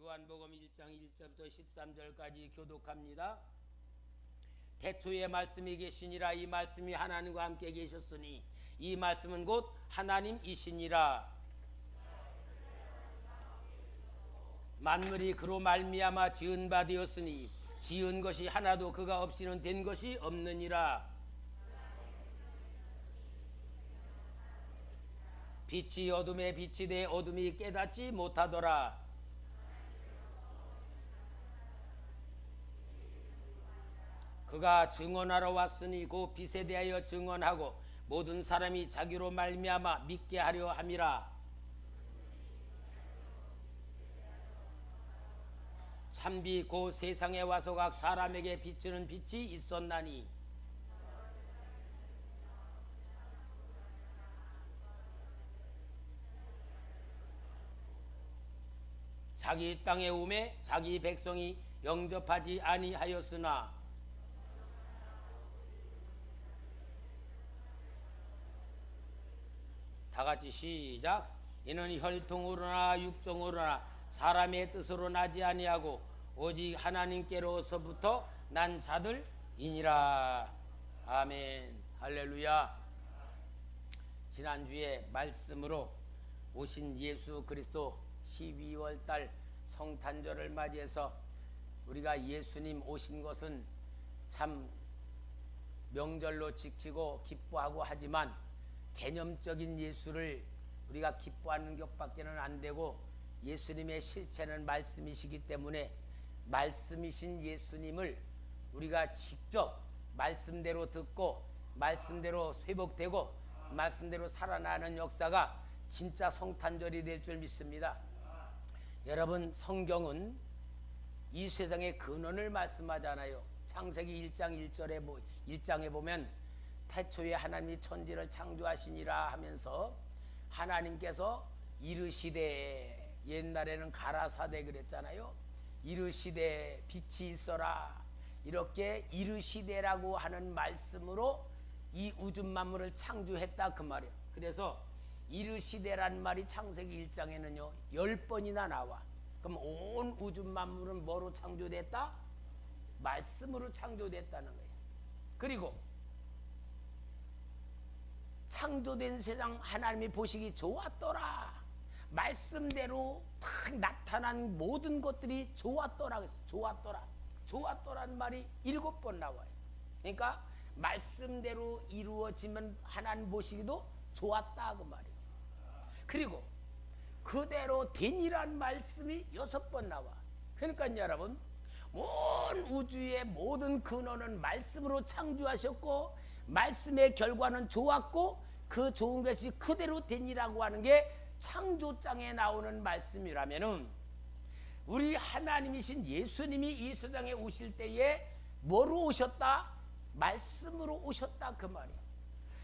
요한복음 1장 1절부터 13절까지 교독합니다. 태초에 말씀이 계시니라. 이 말씀이 하나님과 함께 계셨으니 이 말씀은 곧 하나님이시니라. 만물이 그로 말미암아 지은 바 되었으니 지은 것이 하나도 그가 없이는 된 것이 없느니라. 빛이 어둠에 빛이 돼 어둠이 깨닫지 못하더라. 그가 증언하러 왔으니 그 빛에 대하여 증언하고 모든 사람이 자기로 말미암아 믿게 하려 함이라. 참비 그 세상에 와서 각 사람에게 비추는 빛이 있었나니 자기 땅에 오매 자기 백성이 영접하지 아니하였으나 다같이 시작. 이는 혈통으로나 육정으로나 사람의 뜻으로 나지 아니하고 오직 하나님께로서부터 난 자들이니라. 아멘. 할렐루야. 지난주에 말씀으로 오신 예수 그리스도 12월 달 성탄절을 맞이해서 우리가 예수님 오신 것은 참 명절로 지키고 기뻐하고 하지만 개념적인 예수를 우리가 기뻐하는 것밖에는 안 되고 예수님의 실체는 말씀이시기 때문에 말씀이신 예수님을 우리가 직접 말씀대로 듣고 말씀대로 회복되고 말씀대로 살아나는 역사가 진짜 성탄절이 될 줄 믿습니다. 여러분, 성경은 이 세상의 근원을 말씀하잖아요. 창세기 1장 1장에 보면 태초에 하나님이 천지를 창조하시니라 하면서 하나님께서 이르시되, 옛날에는 가라사대 그랬잖아요. 이르시되 빛이 있어라, 이렇게 이르시되라고 하는 말씀으로 이 우주 만물을 창조했다 그 말이에요. 그래서 이르시되란 말이 창세기 1장에는요 10번이나 나와. 그럼 온 우주 만물은 뭐로 창조됐다? 말씀으로 창조됐다는 거예요. 그리고 창조된 세상 하나님이 보시기 좋았더라. 말씀대로 딱 나타난 모든 것들이 좋았더라 그랬어요. 좋았더라. 좋았더라는 말이 7번 나와요. 그러니까 말씀대로 이루어지면 하나님 보시기도 좋았다 그 말이에요. 그리고 그대로 되니란 말씀이 6번 나와. 그러니까 여러분, 온 우주의 모든 근원은 말씀으로 창조하셨고 말씀의 결과는 좋았고 그 좋은 것이 그대로 되니라고 하는 게 창조장에 나오는 말씀이라면은 우리 하나님이신 예수님이 이 세상에 오실 때에 뭐로 오셨다? 말씀으로 오셨다 그 말이에요.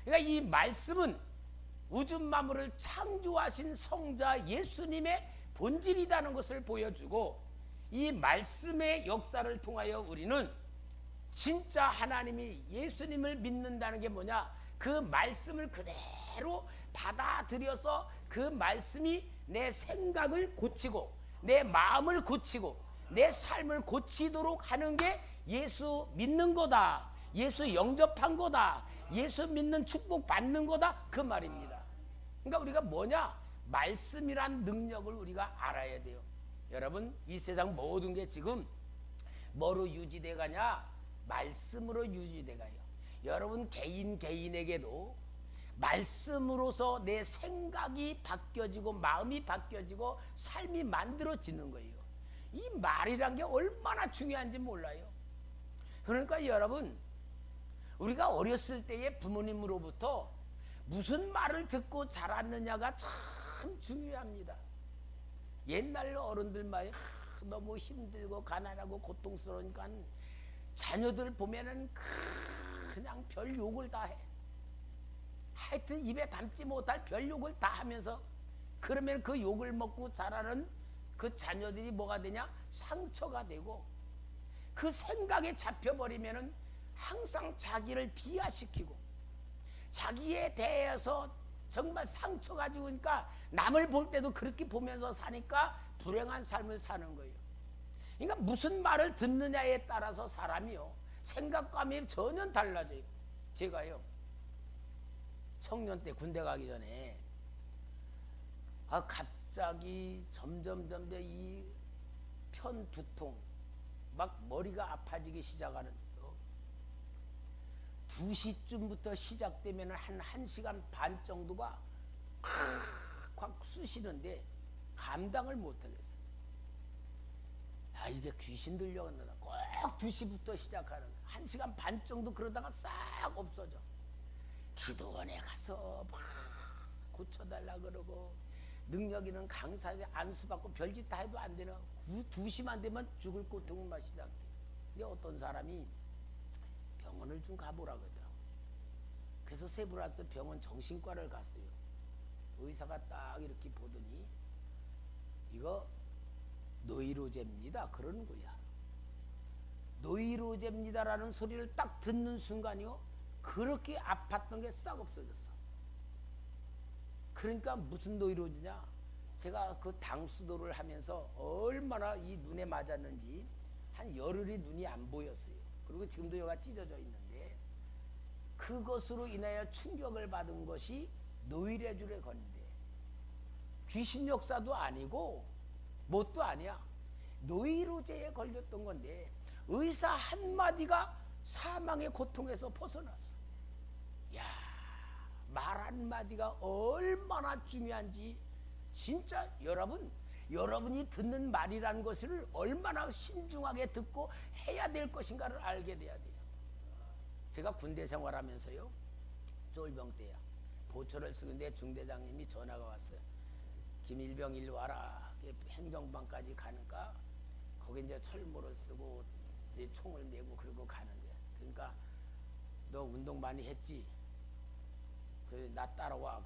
그러니까 이 말씀은 우주 만물을 창조하신 성자 예수님의 본질이라는 것을 보여주고 이 말씀의 역사를 통하여 우리는 진짜 하나님이 예수님을 믿는다는 게 뭐냐? 그 말씀을 그대로 받아들여서 그 말씀이 내 생각을 고치고 내 마음을 고치고 내 삶을 고치도록 하는 게 예수 믿는 거다. 예수 영접한 거다. 예수 믿는 축복 받는 거다 그 말입니다. 그러니까 우리가 뭐냐? 말씀이란 능력을 우리가 알아야 돼요. 여러분, 이 세상 모든 게 지금 뭐로 유지돼 가냐? 말씀으로 유지돼 가요. 여러분 개인에게도 말씀으로서 내 생각이 바뀌어지고 마음이 바뀌어지고 삶이 만들어지는 거예요. 이 말이란 게 얼마나 중요한지 몰라요. 그러니까 여러분, 우리가 어렸을 때에 부모님으로부터 무슨 말을 듣고 자랐느냐가 참 중요합니다. 옛날 어른들 말이 너무 힘들고 가난하고 고통스러우니까 자녀들 보면은 그냥 별 욕을 다 해. 하여튼 입에 담지 못할 별 욕을 다 하면서, 그러면 그 욕을 먹고 자라는 그 자녀들이 뭐가 되냐? 상처가 되고, 그 생각에 잡혀버리면은 항상 자기를 비하시키고 자기에 대해서 정말 상처 가지고, 그러니까 남을 볼 때도 그렇게 보면서 사니까 불행한 삶을 사는 거예요. 그러니까 무슨 말을 듣느냐에 따라서 사람이요 생각감이 전혀 달라져요. 제가요 청년 때 군대 가기 전에 갑자기 점점 이 편 두통 막 머리가 아파지기 시작하는 거예요. 2시쯤부터 시작되면 한 1시간 반 정도가 콱 쑤시는데 감당을 못하겠어요. 이게 귀신 들려왔나. 꼭 2시부터 시작하는 1시간 반 정도 그러다가 싹 없어져. 기도원에 가서 막 고쳐달라 그러고 능력 있는 강사에 안수받고 별짓 다 해도 안 되나. 2시만 되면 죽을 고통을 막 시작해. 근데 어떤 사람이 병원을 좀 가보라 그러더라고. 그래서 세브란스 병원 정신과를 갔어요. 의사가 딱 이렇게 보더니 이거 노이로제입니다 그러는 거야. 노이로제입니다라는 소리를 딱 듣는 순간이요 그렇게 아팠던 게 싹 없어졌어. 그러니까 무슨 노이로제냐, 제가 그 당수도를 하면서 얼마나 이 눈에 맞았는지 한 열흘이 눈이 안 보였어요. 그리고 지금도 여기가 찢어져 있는데 그것으로 인하여 충격을 받은 것이 노이로제에 걸린대. 귀신 역사도 아니고 뭣도 아니야. 노이로제에 걸렸던 건데 의사 한마디가 사망의 고통에서 벗어났어. 야, 말 한마디가 얼마나 중요한지 진짜 여러분이 듣는 말이라는 것을 얼마나 신중하게 듣고 해야 될 것인가를 알게 돼야 돼요. 제가 군대 생활하면서요 쫄병 때야 보초를 쓰는데 중대장님이 전화가 왔어요. 김일병 일로 와라. 행정방까지 가니까 거기 이제 철모를 쓰고 이제 총을 메고 그러고 가는 거야. 그러니까 너 운동 많이 했지? 나 따라와.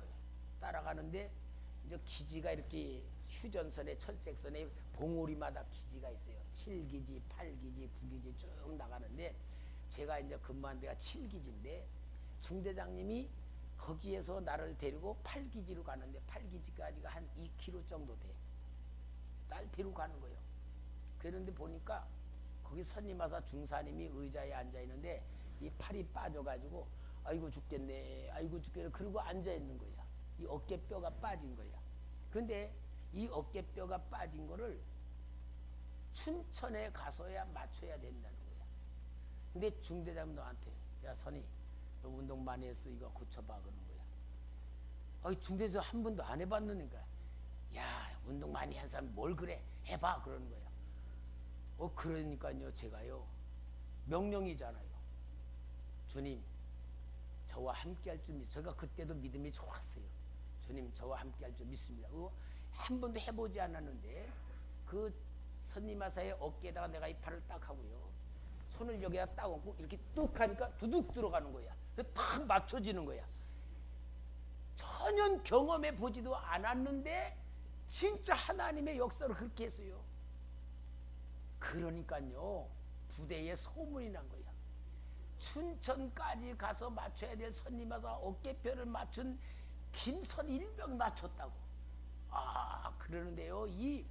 따라가는데 이제 기지가 이렇게 휴전선에 철책선에 봉우리마다 기지가 있어요. 7기지, 8기지, 9기지 쭉 나가는데 제가 이제 근무한 데가 7기지인데 중대장님이 거기에서 나를 데리고 8기지로 가는데 8기지까지가 한 2km 정도 돼. 날 데리고 가는 거예요. 그런데 보니까 거기 선임하사 중사님이 의자에 앉아 있는데 이 팔이 빠져가지고 아이고 죽겠네, 아이고 죽겠네 그러고 앉아 있는 거야. 이 어깨뼈가 빠진 거야. 근데 이 어깨뼈가 빠진 거를 춘천에 가서야 맞춰야 된다는 거야. 근데 중대장님 너한테 야 선이 너 운동 많이 했어 이거 고쳐봐 그러는 거야. 중대장 한 번도 안 해봤느니까 야 운동 많이 한 사람 뭘 그래 해봐 그러는 거야. 그러니까요 제가요 명령이잖아요. 주님 저와 함께 할 줄 믿습니다. 제가 그때도 믿음이 좋았어요. 주님 저와 함께 할 줄 믿습니다. 한 번도 해보지 않았는데 그 선임하사의 어깨에다가 내가 이 팔을 딱 하고요 손을 여기다 딱 얹고 이렇게 뚝 하니까 두둑 들어가는 거야. 탁 맞춰지는 거야. 전혀 경험해 보지도 않았는데 진짜 하나님의 역사로 그렇게 했어요. 그러니까요 부대에 소문이 난 거야. 춘천까지 가서 맞춰야 될 선임마다 어깨뼈를 맞춘 김선일병이 맞췄다고. 그러는데요 이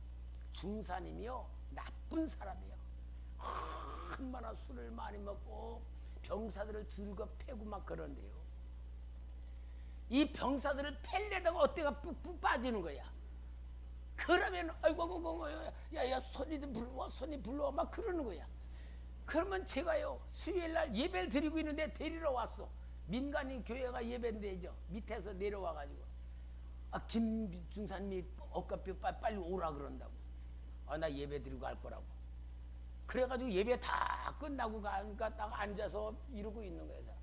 중사님이요 나쁜 사람이에요. 얼마나 술을 많이 먹고 병사들을 들고 패고 막 그런데요 이 병사들을 팰래다가 어깨가 푹 빠지는 거야. 그러면 아이고 야야 손이 불러와 막 그러는 거야. 그러면 제가요 수요일날 예배를 드리고 있는데 데리러 왔어. 민간인 교회가 예배인데죠 밑에서 내려와가지고 김 중사님이 어깨뼈 빨리 오라 그런다고. 나 예배 드리고 갈 거라고. 그래가지고 예배 다 끝나고 가니까 딱 앉아서 이러고 있는 거예요.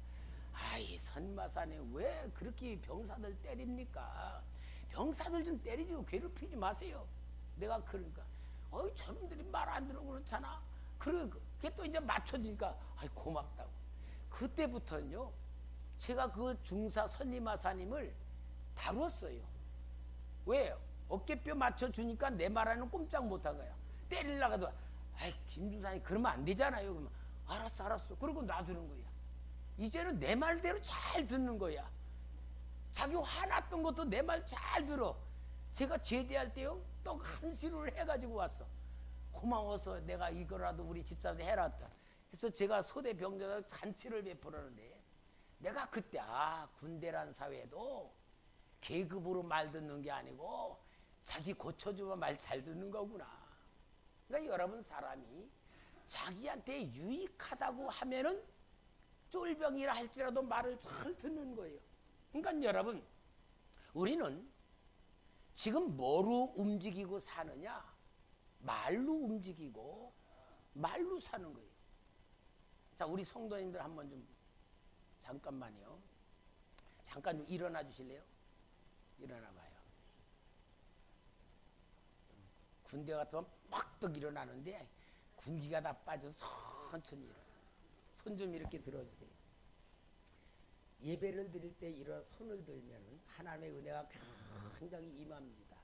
이 선마사네 왜 그렇게 병사들 때립니까? 병사들 좀 때리지 괴롭히지 마세요. 내가 그러니까 저놈들이 말 안 들어 그렇잖아. 그게 또 이제 맞춰지니까 고맙다고. 그때부터는요 제가 그 중사 선임하사님을 다뤘어요. 왜? 어깨뼈 맞춰주니까 내 말하는 꼼짝 못한 거야. 때리려고 해도 김중사님 그러면 안 되잖아요. 그러면 알았어 그러고 놔두는 거야. 이제는 내 말대로 잘 듣는 거야. 자기 화났던 것도 내 말 잘 들어. 제가 제대할 때요 떡 한 시루를 해가지고 왔어. 고마워서 내가 이거라도 우리 집사람한테 해놨다. 그래서 제가 소대 병자가 잔치를 베풀었는데 내가 그때 군대란 사회도 계급으로 말 듣는 게 아니고 자기 고쳐주면 말 잘 듣는 거구나. 그러니까 여러분 사람이 자기한테 유익하다고 하면은 쫄병이라 할지라도 말을 잘 듣는 거예요. 그러니까 여러분 우리는 지금 뭐로 움직이고 사느냐? 말로 움직이고 말로 사는 거예요. 자, 우리 성도님들 한번 좀 잠깐만요. 잠깐 좀 일어나 주실래요? 일어나 봐요. 군대 같으면 팍떡 일어나는데 군기가 다 빠져서 천천히 일어나. 손 좀 이렇게 들어주세요. 예배를 드릴 때 이런 손을 들면 하나님의 은혜가 굉장히 임합니다.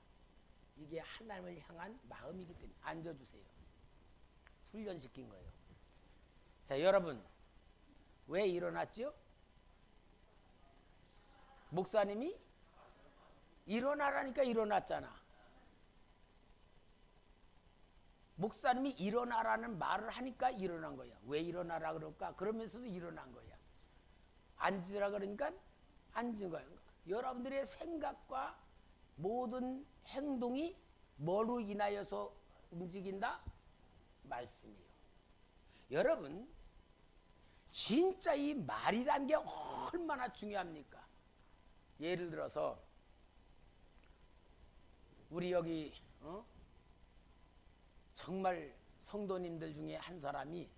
이게 하나님을 향한 마음이기 때문에 앉아주세요. 훈련시킨 거예요. 자, 여러분 왜 일어났죠? 목사님이 일어나라니까 일어났잖아. 목사님이 일어나라는 말을 하니까 일어난 거야. 왜 일어나라 그럴까? 그러면서도 일어난 거야. 앉으라 그러니까 앉은 거야. 여러분들의 생각과 모든 행동이 뭐로 인하여서 움직인다? 말씀이에요. 여러분 진짜 이 말이란 게 얼마나 중요합니까? 예를 들어서 우리 여기 정말 성도님들 중에 한 사람이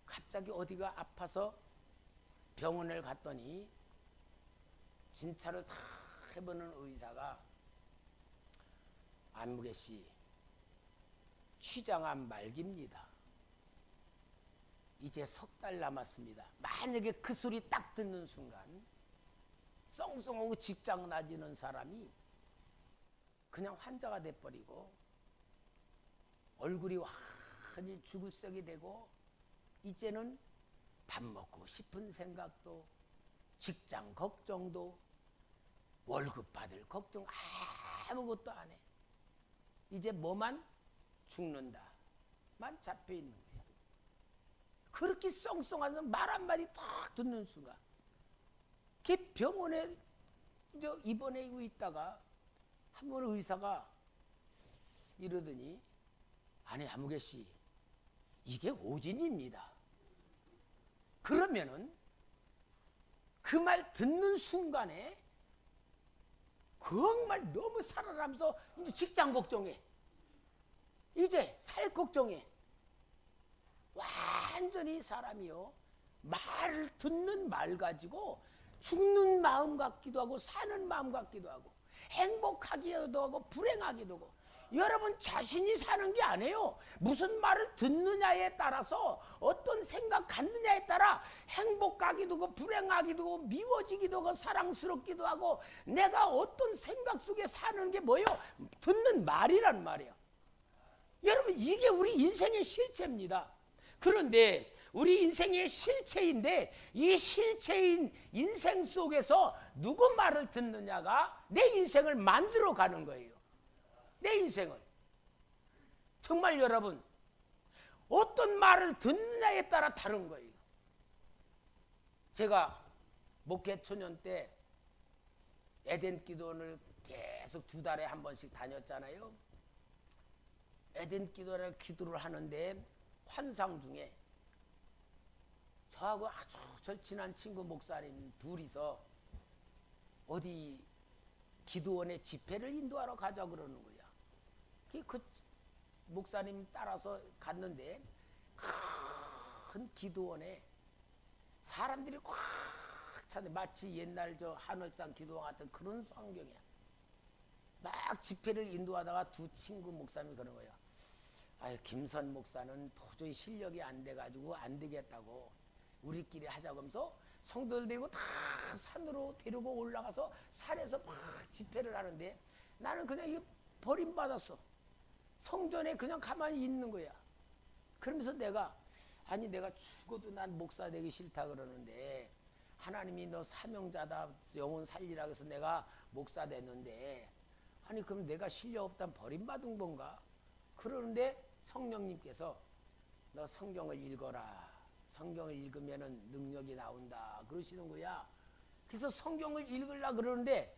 갑자기 어디가 아파서 병원을 갔더니 진찰을 다 해보는 의사가 안무개 씨 취장암 말기입니다. 이제 석 달 남았습니다. 만약에 그 소리 딱 듣는 순간 썽썽하고 직장 나지는 사람이 그냥 환자가 돼버리고 얼굴이 완전히 죽을색이 되고 이제는 밥 먹고 싶은 생각도 직장 걱정도 월급 받을 걱정 아무것도 안 해. 이제 뭐만 죽는다만 잡혀 있는 거야. 그렇게 썽썽하면서 말 한마디 탁 듣는 순간 걔 병원에 입원하고 있다가 한 번 의사가 이러더니 아니 안무개 씨 이게 오진입니다. 그러면은 그 말 듣는 순간에 정말 너무 살아나면서 이제 직장 걱정해. 이제 살 걱정해. 완전히 사람이요 말을 듣는 말 가지고 죽는 마음 같기도 하고 사는 마음 같기도 하고 행복하기도 하고 불행하기도 하고. 여러분 자신이 사는 게 아니에요. 무슨 말을 듣느냐에 따라서 어떤 생각 갖느냐에 따라 행복하기도 하고 불행하기도 하고 미워지기도 하고 사랑스럽기도 하고 내가 어떤 생각 속에 사는 게 뭐예요? 듣는 말이란 말이에요. 여러분 이게 우리 인생의 실체입니다. 그런데 우리 인생의 실체인데 이 실체인 인생 속에서 누구 말을 듣느냐가 내 인생을 만들어 가는 거예요. 내 인생을. 정말 여러분 어떤 말을 듣느냐에 따라 다른 거예요. 제가 목회 초년 때 에덴 기도원을 계속 2달에 한 번씩 다녔잖아요. 에덴 기도원을 기도를 하는데 환상 중에 저하고 아주 절친한 친구 목사님 둘이서 어디 기도원에 집회를 인도하러 가자 그러는 거야. 그 목사님 따라서 갔는데 큰 기도원에 사람들이 꽉 차네. 마치 옛날 저 하늘산 기도원 같은 그런 광경이야. 막 집회를 인도하다가 두 친구 목사님이 그러는 거야. 아유 김선 목사는 도저히 실력이 안 돼가지고 안 되겠다고 우리끼리 하자고 하면서 성도들 데리고 다 산으로 데리고 올라가서 산에서 막 집회를 하는데 나는 그냥 이게 버림받았어. 성전에 그냥 가만히 있는 거야. 그러면서 내가 아니 내가 죽어도 난 목사 되기 싫다 그러는데 하나님이 너 사명자다 영혼 살리라 해서 내가 목사 됐는데 아니 그럼 내가 실력 없단 버림받은 건가? 그러는데 성령님께서 너 성경을 읽어라. 성경을 읽으면은 능력이 나온다. 그러시는 거야. 그래서 성경을 읽으려 그러는데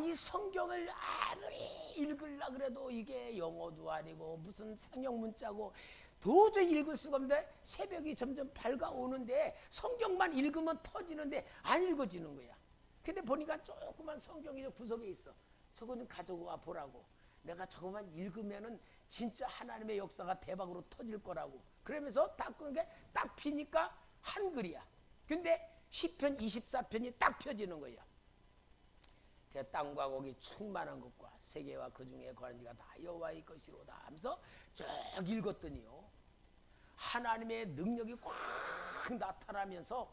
이 성경을 아무리 읽으려 그래도 이게 영어도 아니고 무슨 상형 문자고 도저히 읽을 수가 없는데 새벽이 점점 밝아오는데 성경만 읽으면 터지는데 안 읽어지는 거야. 근데 보니까 조그만 성경이 구석에 있어. 저거는 가져와 보라고. 내가 저거만 읽으면은 진짜 하나님의 역사가 대박으로 터질 거라고. 그러면서 딱 그게 딱 피니까 한글이야. 근데 시편 24편이 딱 펴지는 거야. 그 땅과 고기 충만한 것과 세계와 그 중에 관한 지가 다 여호와의 것이로다 하면서 쭉 읽었더니요, 하나님의 능력이 확 나타나면서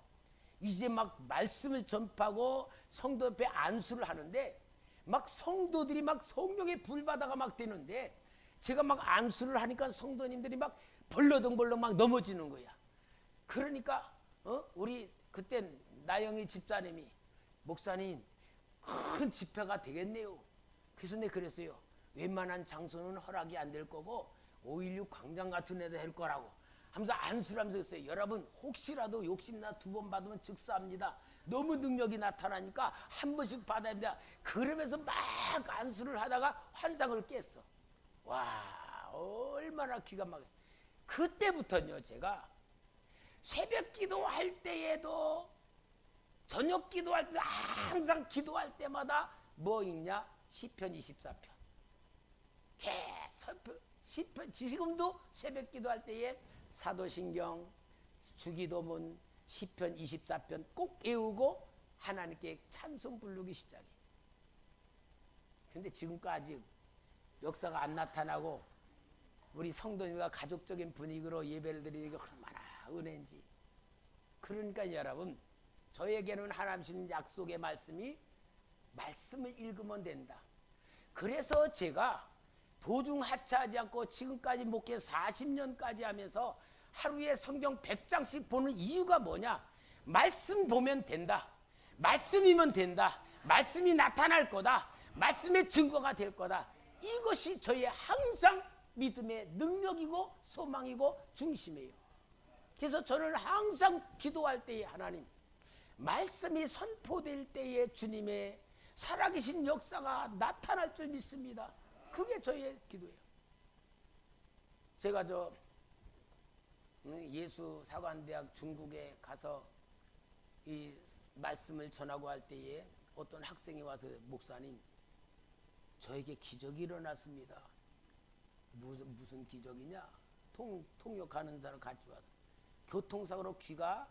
이제 막 말씀을 전파하고 성도 옆에 안수를 하는데 막 성도들이 막 성령의 불바다가 막 되는데 제가 막 안수를 하니까 성도님들이 막 벌러덩벌렁 막 넘어지는 거야. 그러니까 우리 그때 나영희 집사님이 목사님 큰 집회가 되겠네요. 그래서 내가 그랬어요. 웬만한 장소는 허락이 안 될 거고 5.16 광장 같은 데도 할 거라고 하면서 안수를 하면서 했어요. 여러분 혹시라도 욕심나 2번 받으면 즉사합니다. 너무 능력이 나타나니까 한 번씩 받아야 된다. 그러면서 막 안수를 하다가 환상을 깼어. 와, 얼마나 기가 막혀. 그때부터는요, 제가 새벽 기도할 때에도 저녁 기도할 때 항상 기도할 때마다 뭐 읽냐? 시편 24편. 계속 시편, 지금도 새벽 기도할 때에 사도신경, 주기도문, 시편 24편 꼭 외우고 하나님께 찬송 부르기 시작해. 근데 지금까지 역사가 안 나타나고 우리 성도님과 가족적인 분위기로 예배를 드리는 게 얼마나 은혜인지. 그러니까 여러분, 저에게는 하나님 주신 약속의 말씀이 말씀을 읽으면 된다. 그래서 제가 도중 하차하지 않고 지금까지 목회 40년까지 하면서 하루에 성경 100장씩 보는 이유가 뭐냐? 말씀 보면 된다. 말씀이면 된다. 말씀이 나타날 거다. 말씀의 증거가 될 거다. 이것이 저의 항상 믿음의 능력이고 소망이고 중심이에요. 그래서 저는 항상 기도할 때에 하나님, 말씀이 선포될 때에 주님의 살아계신 역사가 나타날 줄 믿습니다. 그게 저의 기도예요. 제가 예수사관대학 중국에 가서 이 말씀을 전하고 할 때에 어떤 학생이 와서 목사님, 저에게 기적이 일어났습니다. 무슨 기적이냐? 통역하는 사람 같이 와서 교통사고로 귀가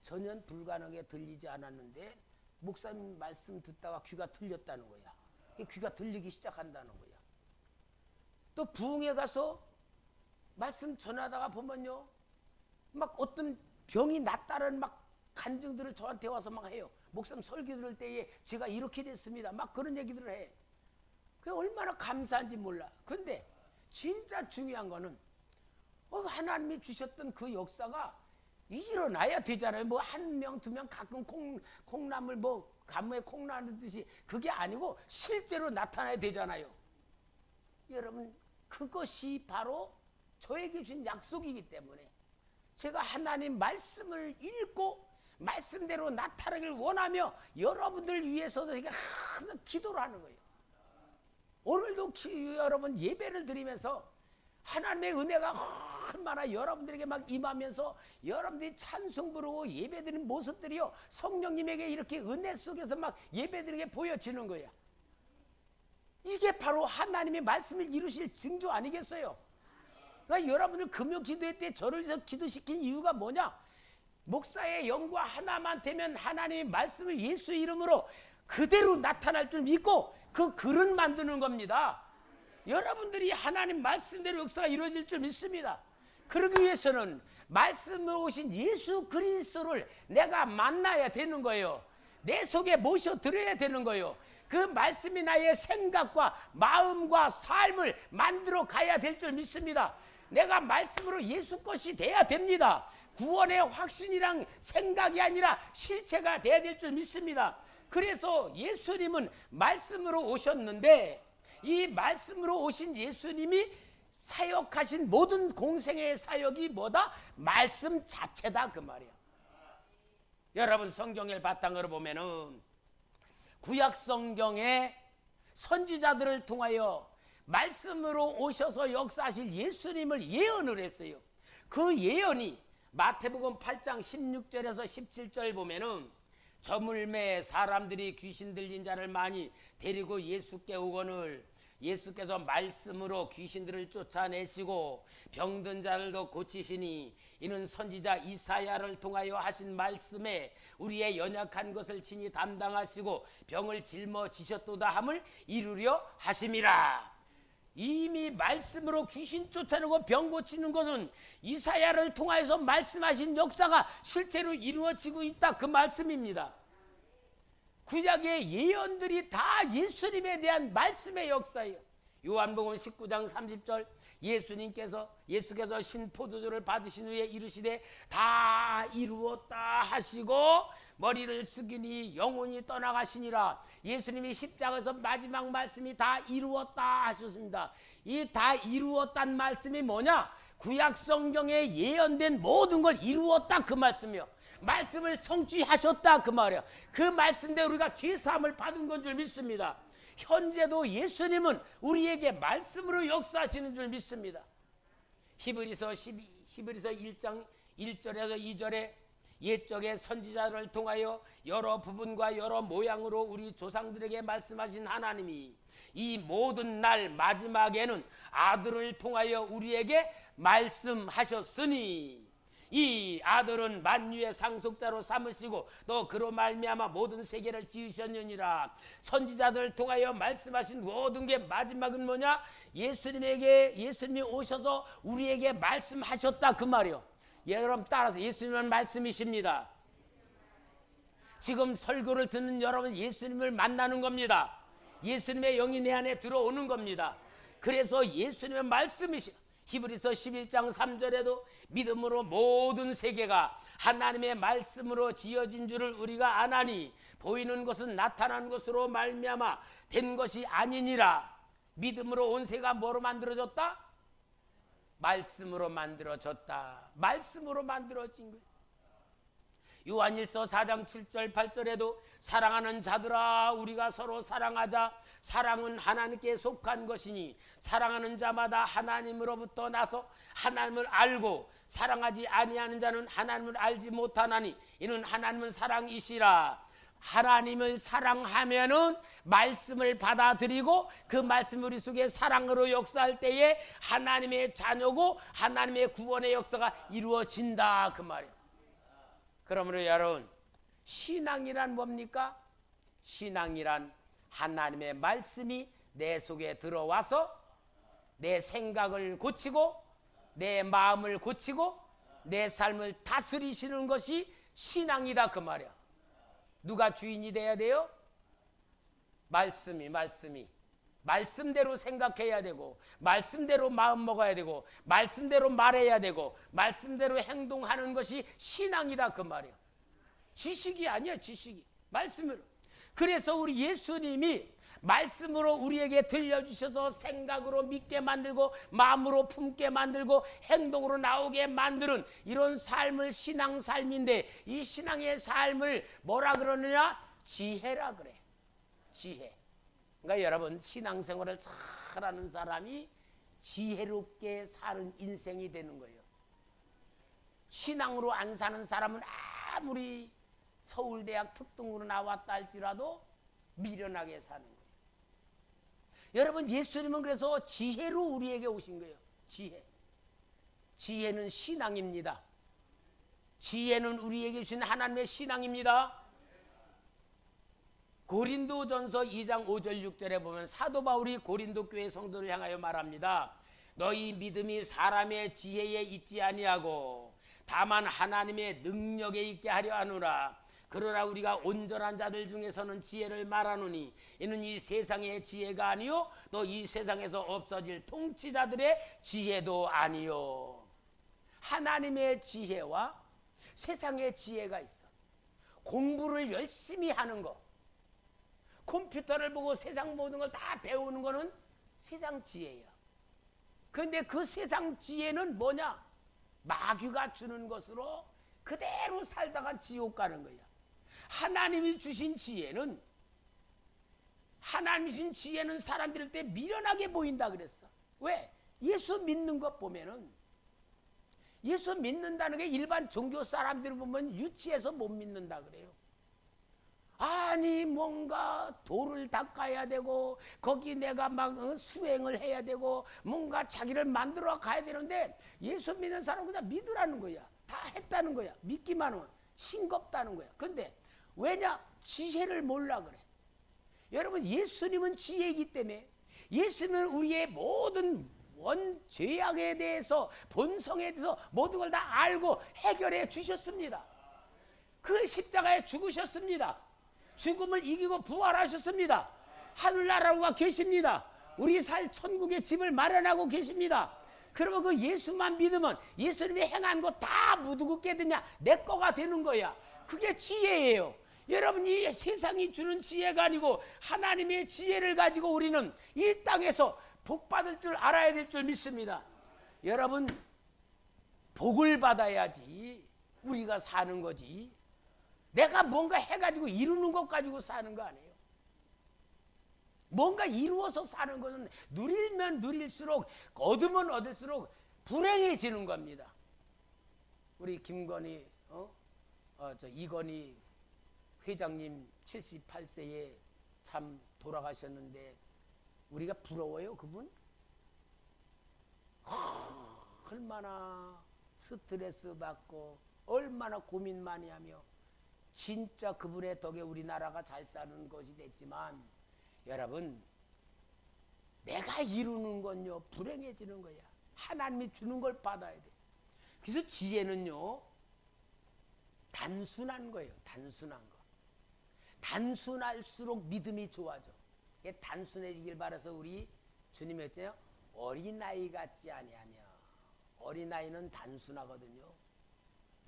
전혀 불가능하게 들리지 않았는데 목사님 말씀 듣다가 귀가 들렸다는 거야. 귀가 들리기 시작한다는 거야. 또 부흥회 가서 말씀 전하다가 보면요, 막 어떤 병이 낫다는 막 간증들을 저한테 와서 막 해요. 목사님 설교 들을 때에 제가 이렇게 됐습니다. 막 그런 얘기들을 해. 그게 얼마나 감사한지 몰라. 근데 진짜 중요한 거는 하나님이 주셨던 그 역사가 일어나야 되잖아요. 뭐 한 명, 2명 가끔 콩나물 뭐 가무에 콩 나듯이 그게 아니고 실제로 나타나야 되잖아요. 여러분, 그것이 바로 저에게 주신 약속이기 때문에 제가 하나님 말씀을 읽고 말씀대로 나타나기를 원하며 여러분들 위해서도 제가 항상 기도를 하는 거예요. 오늘도 여러분 예배를 드리면서 하나님의 은혜가 얼마나 여러분들에게 막 임하면서 여러분들이 찬송 부르고 예배드리는 모습들이요, 성령님에게 이렇게 은혜 속에서 막 예배드리게 보여지는 거야. 이게 바로 하나님의 말씀을 이루실 징조 아니겠어요? 그러니까 여러분들 금요 기도회 때 저를 기도시킨 이유가 뭐냐? 목사의 영과 하나만 되면 하나님의 말씀을 예수 이름으로 그대로 나타날 줄 믿고 그 그릇 만드는 겁니다. 여러분들이 하나님 말씀대로 역사가 이루어질 줄 믿습니다. 그러기 위해서는 말씀으로 오신 예수 그리스도를 내가 만나야 되는 거예요. 내 속에 모셔드려야 되는 거예요. 그 말씀이 나의 생각과 마음과 삶을 만들어 가야 될 줄 믿습니다. 내가 말씀으로 예수 것이 돼야 됩니다. 구원의 확신이랑 생각이 아니라 실체가 돼야 될 줄 믿습니다. 그래서 예수님은 말씀으로 오셨는데 이 말씀으로 오신 예수님이 사역하신 모든 공생의 사역이 뭐다? 말씀 자체다 그 말이야. 여러분 성경을 바탕으로 보면은 구약 성경에 선지자들을 통하여 말씀으로 오셔서 역사하실 예수님을 예언을 했어요. 그 예언이 마태복음 8장 16절에서 17절 보면은 저물매 사람들이 귀신 들린 자를 많이 데리고 예수께 오거늘 예수께서 말씀으로 귀신들을 쫓아내시고 병든 자들도 고치시니 이는 선지자 이사야를 통하여 하신 말씀에 우리의 연약한 것을 친히 담당하시고 병을 짊어지셨도다 함을 이루려 하심이라. 이미 말씀으로 귀신 쫓아내고 병 고치는 것은 이사야를 통하여서 말씀하신 역사가 실제로 이루어지고 있다 그 말씀입니다. 구약의 예언들이 다 예수님에 대한 말씀의 역사예요. 요한복음 19장 30절 예수께서 신포도주를 받으신 후에 이르시되 다 이루었다 하시고 머리를 숙이니 영혼이 떠나가시니라. 예수님이 십자가에서 마지막 말씀이 다 이루었다 하셨습니다. 이 다 이루었다는 말씀이 뭐냐? 구약 성경에 예언된 모든 걸 이루었다 그 말씀이요. 말씀을 성취하셨다 그 말이야. 그 말씀대로 우리가 죄사함을 받은 건 줄 믿습니다. 현재도 예수님은 우리에게 말씀으로 역사하시는 줄 믿습니다. 히브리서 1장 1절에서 2절에 옛적의 선지자를 통하여 여러 부분과 여러 모양으로 우리 조상들에게 말씀하신 하나님이 이 모든 날 마지막에는 아들을 통하여 우리에게 말씀하셨으니 이 아들은 만유의 상속자로 삼으시고 또 그로 말미암아 모든 세계를 지으셨느니라. 선지자들을 통하여 말씀하신 모든 게 마지막은 뭐냐? 예수님이 오셔서 우리에게 말씀하셨다 그 말이요. 여러분 따라서 예수님은 말씀이십니다. 지금 설교를 듣는 여러분 예수님을 만나는 겁니다. 예수님의 영이 내 안에 들어오는 겁니다. 그래서 예수님의 말씀이십니다. 히브리서 11장 3절에도 믿음으로 모든 세계가 하나님의 말씀으로 지어진 줄을 우리가 아나니 보이는 것은 나타난 것으로 말미암아 된 것이 아니니라. 믿음으로 온 세계가 뭐로 만들어졌다? 말씀으로 만들어졌다. 말씀으로 만들어진 거예요. 요한일서 4장 7절 8절에도 사랑하는 자들아 우리가 서로 사랑하자. 사랑은 하나님께 속한 것이니 사랑하는 자마다 하나님으로부터 나서 하나님을 알고 사랑하지 아니하는 자는 하나님을 알지 못하나니 이는 하나님은 사랑이시라. 하나님을 사랑하면은 말씀을 받아들이고 그 말씀 우리 속에 사랑으로 역사할 때에 하나님의 자녀고 하나님의 구원의 역사가 이루어진다 그 말이에요. 그러므로 여러분 신앙이란 뭡니까? 신앙이란 하나님의 말씀이 내 속에 들어와서 내 생각을 고치고 내 마음을 고치고 내 삶을 다스리시는 것이 신앙이다 그 말이야. 누가 주인이 돼야 돼요? 말씀이 말씀대로 생각해야 되고 말씀대로 마음 먹어야 되고 말씀대로 말해야 되고 말씀대로 행동하는 것이 신앙이다 그 말이야. 지식이 아니야. 지식이 말씀으로. 그래서 우리 예수님이 말씀으로 우리에게 들려주셔서 생각으로 믿게 만들고 마음으로 품게 만들고 행동으로 나오게 만드는 이런 삶을 신앙 삶인데 이 신앙의 삶을 뭐라 그러느냐? 지혜라 그래. 지혜. 그러니까 여러분 신앙생활을 잘하는 사람이 지혜롭게 사는 인생이 되는 거예요. 신앙으로 안 사는 사람은 아무리 서울대학 특등으로 나왔다 할지라도 미련하게 사는 거예요. 여러분 예수님은 그래서 지혜로 우리에게 오신 거예요. 지혜는 신앙입니다. 지혜는 우리에게 주신 하나님의 신앙입니다. 고린도전서 2장 5절 6절에 보면 사도 바울이 고린도 교회 성도를 향하여 말합니다. 너희 믿음이 사람의 지혜에 있지 아니하고 다만 하나님의 능력에 있게 하려 하노라. 그러나 우리가 온전한 자들 중에서는 지혜를 말하노니 이는 이 세상의 지혜가 아니요 또 이 세상에서 없어질 통치자들의 지혜도 아니요. 하나님의 지혜와 세상의 지혜가 있어. 공부를 열심히 하는 거, 컴퓨터를 보고 세상 모든 걸 다 배우는 거는 세상 지혜야. 그런데 그 세상 지혜는 뭐냐? 마귀가 주는 것으로 그대로 살다가 지옥 가는 거야. 하나님이 주신 지혜는, 하나님이 주신 지혜는 사람들 때 미련하게 보인다 그랬어. 왜? 예수 믿는 것 보면은, 예수 믿는다는 게 일반 종교 사람들 보면 유치해서 못 믿는다 그래요. 아니 뭔가 돌을 닦아야 되고 거기 내가 막 수행을 해야 되고 뭔가 자기를 만들어 가야 되는데, 예수 믿는 사람은 그냥 믿으라는 거야. 다 했다는 거야. 믿기만 하면 싱겁다는 거야. 근데 왜냐? 지혜를 몰라 그래. 여러분, 예수님은 지혜이기 때문에, 예수님은 우리의 모든 죄악에 대해서, 본성에 대해서 모든 걸 다 알고 해결해 주셨습니다. 그 십자가에 죽으셨습니다. 죽음을 이기고 부활하셨습니다. 하늘나라가 계십니다. 우리 살 천국의 집을 마련하고 계십니다. 그러면 그 예수만 믿으면 예수님이 행한 거 다 무드겁게 되냐? 내 거가 되는 거야. 그게 지혜예요. 여러분, 이 세상이 주는 지혜가 아니고 하나님의 지혜를 가지고 우리는 이 땅에서 복 받을 줄 알아야 될 줄 믿습니다. 여러분, 복을 받아야지 우리가 사는 거지. 내가 뭔가 해가지고 이루는 것 가지고 사는 거 아니에요. 뭔가 이루어서 사는 것은 누리면 누릴수록, 얻으면 얻을수록 불행해지는 겁니다. 우리 김건희, 이건희 회장님 78세에 참 돌아가셨는데 우리가 부러워요, 그분? 얼마나 스트레스 받고 얼마나 고민 많이 하며 진짜 그분의 덕에 우리나라가 잘 사는 것이 됐지만, 여러분, 내가 이루는 건요 불행해지는 거야. 하나님이 주는 걸 받아야 돼. 그래서 지혜는요 단순한 거예요. 단순한 거. 단순할수록 믿음이 좋아져. 단순해지길 바라서 우리 주님이 했잖아요. 어린아이 같지 아니하며. 어린아이는 단순하거든요.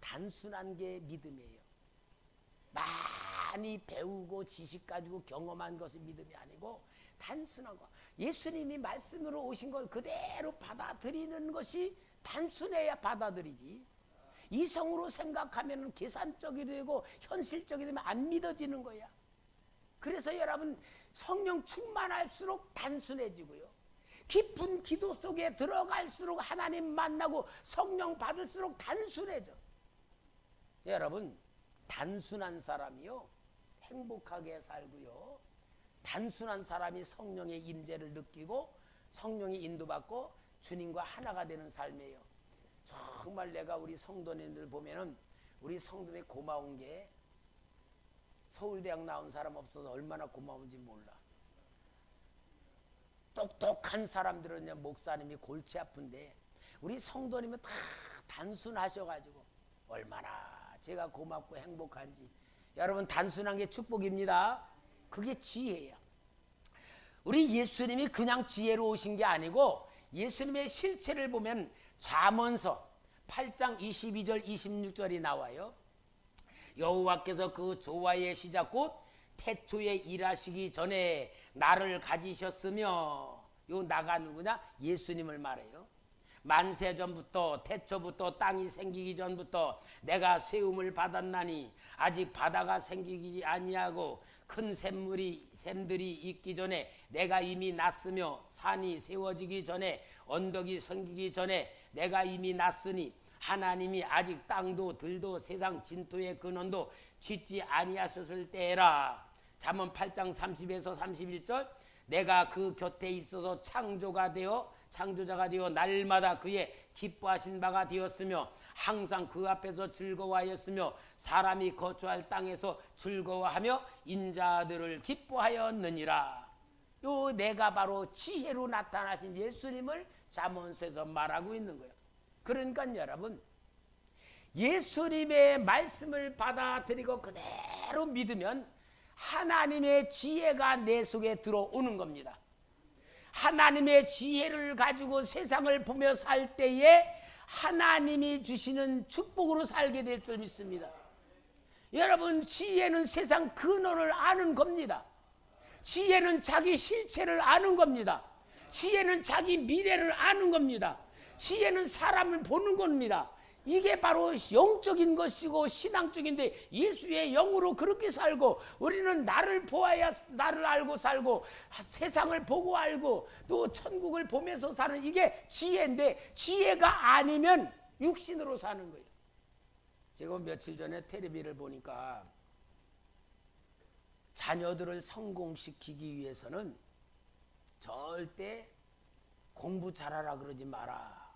단순한 게 믿음이에요. 많이 배우고 지식 가지고 경험한 것이 믿음이 아니고 단순한 거. 예수님이 말씀으로 오신 걸 그대로 받아들이는 것이 단순해야 받아들이지. 이성으로 생각하면 계산적이 되고 현실적이 되면 안 믿어지는 거야. 그래서 여러분, 성령 충만할수록 단순해지고요. 깊은 기도 속에 들어갈수록 하나님 만나고 성령 받을수록 단순해져. 여러분, 단순한 사람이요 행복하게 살고요. 단순한 사람이 성령의 임재를 느끼고 성령이 인도받고 주님과 하나가 되는 삶이에요. 정말 내가 우리 성도님들 보면은 우리 성도님이 고마운 게, 서울대학 나온 사람 없어서 얼마나 고마운지 몰라. 똑똑한 사람들은 목사님이 골치 아픈데 우리 성도님은 다 단순하셔가지고 얼마나 제가 고맙고 행복한지. 여러분, 단순한 게 축복입니다. 그게 지혜야. 우리 예수님이 그냥 지혜로 오신 게 아니고 예수님의 실체를 보면 잠언서 8장 22절 26절이 나와요. 여호와께서 그 조화의 시작 곧 태초에 일하시기 전에 나를 가지셨으며, 요 나가 누구냐? 예수님을 말해요. 만세전부터, 태초부터, 땅이 생기기 전부터 내가 세움을 받았나니 아직 바다가 생기지 아니하고 큰 샘들이 있기 전에 내가 이미 났으며 산이 세워지기 전에 언덕이 생기기 전에 내가 이미 났으니 하나님이 아직 땅도 들도 세상 진토의 근원도 짓지 아니하셨을 때라. 잠언 8장 30에서 31절. 내가 그 곁에 있어서 창조자가 되어 날마다 그의 기뻐하신 바가 되었으며 항상 그 앞에서 즐거워하였으며 사람이 거주할 땅에서 즐거워하며 인자들을 기뻐하였느니라. 요 내가 바로 지혜로 나타나신 예수님을 잠언서에서 말하고 있는 거예요. 그러니까 여러분, 예수님의 말씀을 받아들이고 그대로 믿으면 하나님의 지혜가 내 속에 들어오는 겁니다. 하나님의 지혜를 가지고 세상을 보며 살 때에 하나님이 주시는 축복으로 살게 될 줄 믿습니다. 여러분, 지혜는 세상 근원을 아는 겁니다. 지혜는 자기 실체를 아는 겁니다. 지혜는 자기 미래를 아는 겁니다. 지혜는 사람을 보는 겁니다. 이게 바로 영적인 것이고 신앙적인데 예수의 영으로 그렇게 살고 우리는 나를 보아야 나를 알고 살고 세상을 보고 알고 또 천국을 보면서 사는 이게 지혜인데 지혜가 아니면 육신으로 사는 거예요. 제가 며칠 전에 텔레비를 보니까 자녀들을 성공시키기 위해서는 절대 공부 잘하라 그러지 마라.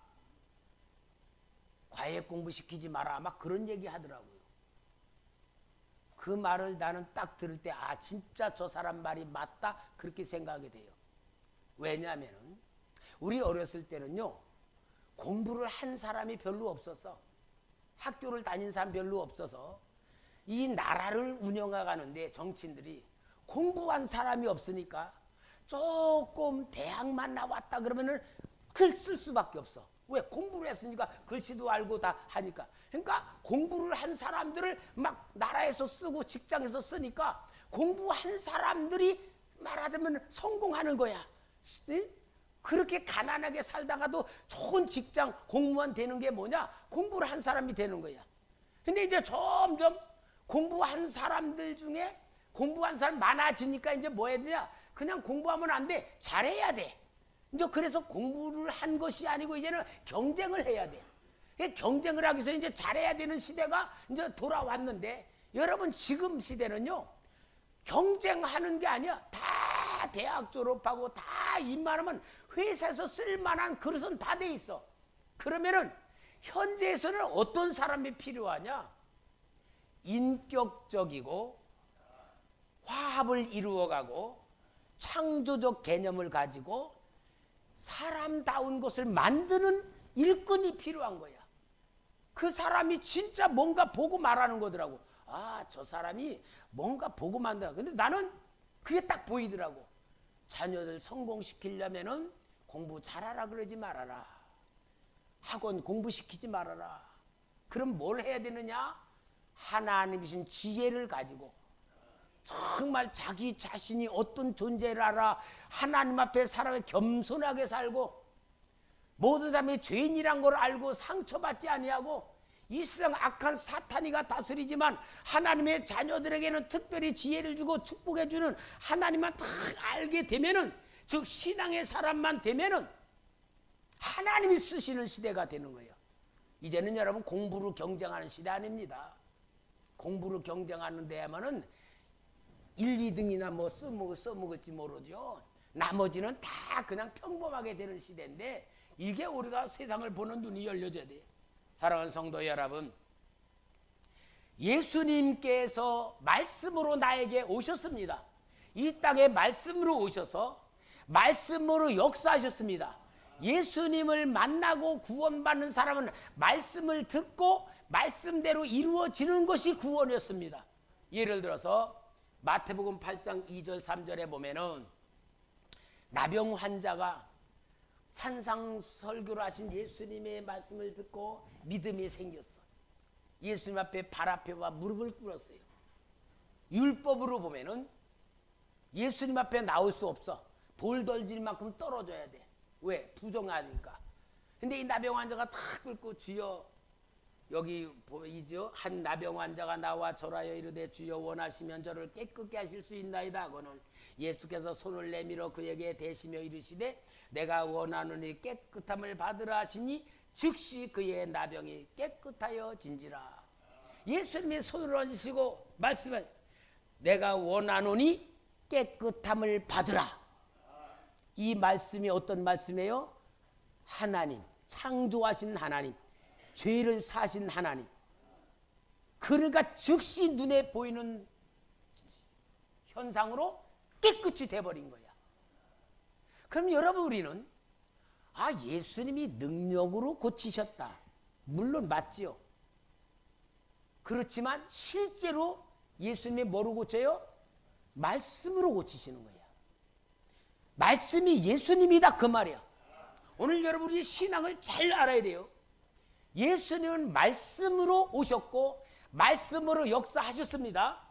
과외 공부시키지 마라. 막 그런 얘기 하더라고요. 그 말을 나는 딱 들을 때 아 진짜 저 사람 말이 맞다 그렇게 생각이 돼요. 왜냐하면 우리 어렸을 때는요. 공부를 한 사람이 별로 없었어. 학교를 다닌 사람 별로 없어서 이 나라를 운영해가는데 정치인들이 공부한 사람이 없으니까 조금 대학만 나왔다 그러면은 글 쓸 수밖에 없어. 왜? 공부를 했으니까 글씨도 알고 다 하니까. 그러니까 공부를 한 사람들을 막 나라에서 쓰고 직장에서 쓰니까 공부한 사람들이 말하자면 성공하는 거야. 그렇게 가난하게 살다가도 좋은 직장 공무원 되는 게 뭐냐? 공부를 한 사람이 되는 거야. 근데 이제 점점 공부한 사람들 중에 공부한 사람 많아지니까 이제 뭐 해야 되냐? 그냥 공부하면 안 돼. 잘해야 돼. 이제 그래서 공부를 한 것이 아니고 이제는 경쟁을 해야 돼. 경쟁을 하기 위해서 이제 잘해야 되는 시대가 이제 돌아왔는데 여러분 지금 시대는요. 경쟁하는 게 아니야. 다 대학 졸업하고 다 입만하면 회사에서 쓸만한 그릇은 다 돼 있어. 그러면은 현재에서는 어떤 사람이 필요하냐? 인격적이고 화합을 이루어가고 창조적 개념을 가지고 사람다운 것을 만드는 일꾼이 필요한 거야. 그 사람이 진짜 뭔가 보고 말하는 거더라고. 아, 저 사람이 뭔가 보고 만든다. 근데 나는 그게 딱 보이더라고. 자녀들 성공시키려면은 공부 잘하라 그러지 말아라. 학원 공부시키지 말아라. 그럼 뭘 해야 되느냐? 하나님이신 지혜를 가지고 정말 자기 자신이 어떤 존재를 알아 하나님 앞에 살아가 겸손하게 살고 모든 사람이 죄인이란 걸 알고 상처받지 아니하고 이 세상 악한 사탄이가 다스리지만 하나님의 자녀들에게는 특별히 지혜를 주고 축복해 주는 하나님만 딱 알게 되면은 즉 신앙의 사람만 되면은 하나님이 쓰시는 시대가 되는 거예요. 이제는 여러분 공부로 경쟁하는 시대 아닙니다. 공부로 경쟁하는 데야만은 1, 2등이나 뭐 써먹을지 모르죠. 나머지는 다 그냥 평범하게 되는 시대인데 이게 우리가 세상을 보는 눈이 열려져야 돼요. 사랑하는 성도 여러분, 예수님께서 말씀으로 나에게 오셨습니다. 이 땅에 말씀으로 오셔서 말씀으로 역사하셨습니다. 예수님을 만나고 구원받는 사람은 말씀을 듣고 말씀대로 이루어지는 것이 구원이었습니다. 예를 들어서 마태복음 8장 2절 3절에 보면은 나병 환자가 산상설교를 하신 예수님의 말씀을 듣고 믿음이 생겼어. 예수님 앞에 발 앞에 와 무릎을 꿇었어요. 율법으로 보면은 예수님 앞에 나올 수 없어. 돌 던질 만큼 떨어져야 돼. 왜? 부정하니까. 근데 이 나병 환자가 탁 꿇고 주여 여기 보이죠? 한 나병 환자가 나와 절하여 이르되 주여 원하시면 저를 깨끗게 하실 수 있나이다 하고는 예수께서 손을 내밀어 그에게 대시며 이르시되 내가 원하노니 깨끗함을 받으라 하시니 즉시 그의 나병이 깨끗하여 진지라. 예수님이 손을 얹으시고 말씀을 내가 원하노니 깨끗함을 받으라. 이 말씀이 어떤 말씀이에요? 하나님, 창조하신 하나님, 죄를 사신 하나님. 그러니까 즉시 눈에 보이는 현상으로 깨끗이 돼버린 거야. 그럼 여러분 우리는 아 예수님이 능력으로 고치셨다. 물론 맞지요. 그렇지만 실제로 예수님이 뭐로 고쳐요? 말씀으로 고치시는 거야. 말씀이 예수님이다 그 말이야. 오늘 여러분이 신앙을 잘 알아야 돼요. 예수님은 말씀으로 오셨고 말씀으로 역사하셨습니다.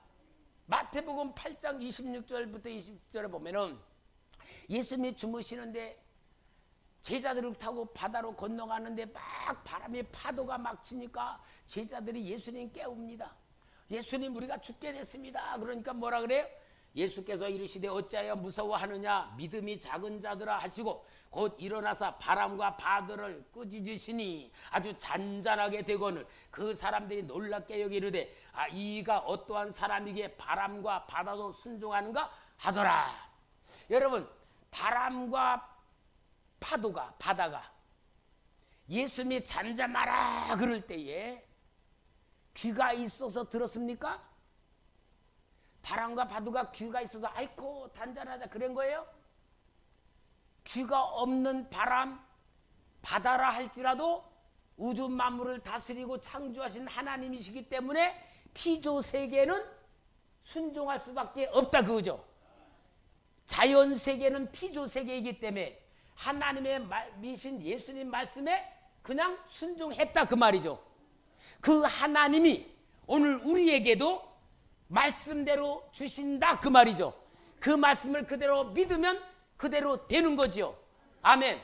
마태복음 8장 26절부터 20절에 보면은 예수님이 주무시는데 제자들을 타고 바다로 건너가는데 막 바람이 파도가 막 치니까 제자들이 예수님 깨웁니다. 예수님, 우리가 죽게 됐습니다. 그러니까 뭐라 그래요? 예수께서 이르시되 어찌하여 무서워하느냐, 믿음이 작은 자들아 하시고 곧 일어나사 바람과 바다를 꾸짖으시니 아주 잔잔하게 되고는 그 사람들이 놀랍게 여기르되 이가 어떠한 사람이기에 바람과 바다도 순종하는가 하더라. 여러분, 바람과 파도가, 바다가 예수님이 잠잠하라 그럴 때에 귀가 있어서 들었습니까? 바람과 파도가 귀가 있어서 아이고 단단하다 그런 거예요? 귀가 없는 바람, 바다라 할지라도 우주 만물을 다스리고 창조하신 하나님이시기 때문에 피조 세계는 순종할 수밖에 없다 그거죠. 자연 세계는 피조 세계이기 때문에 하나님의 미신 예수님 말씀에 그냥 순종했다 그 말이죠. 그 하나님이 오늘 우리에게도 말씀대로 주신다 그 말이죠. 그 말씀을 그대로 믿으면 그대로 되는 거죠. 아멘.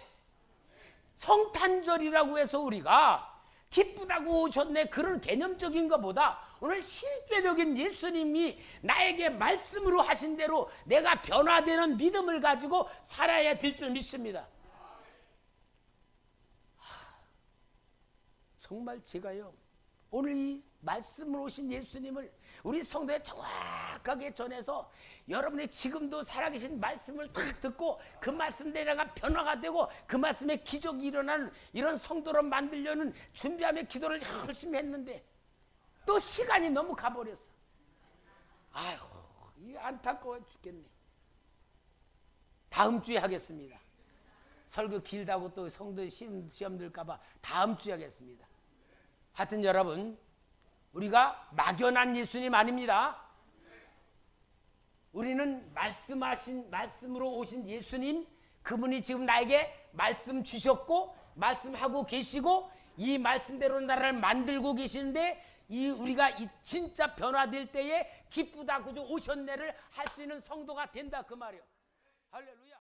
성탄절이라고 해서 우리가 기쁘다고 오셨네 그런 개념적인 것보다 오늘 실제적인 예수님이 나에게 말씀으로 하신 대로 내가 변화되는 믿음을 가지고 살아야 될 줄 믿습니다. 정말 제가요 오늘 이 말씀으로 오신 예수님을 우리 성도에 정확하게 전해서 여러분이 지금도 살아계신 말씀을 딱 듣고 그 말씀대로 내가 변화가 되고 그 말씀에 기적이 일어나는 이런 성도로 만들려는 준비하며 기도를 열심히 했는데 또 시간이 너무 가버렸어. 아휴, 이 안타까워 죽겠네. 다음 주에 하겠습니다. 설교 길다고 또 성도 시험 들까봐 다음 주에 하겠습니다. 하여튼 여러분, 우리가 막연한 예수님 아닙니다. 우리는 말씀으로 오신 예수님, 그분이 지금 나에게 말씀 주셨고 말씀하고 계시고 이 말씀대로 나를 만들고 계시는데 우리가 이 진짜 변화될 때에 기쁘다 그저 오셨네를 할 수 있는 성도가 된다 그 말이에요. 할렐루야.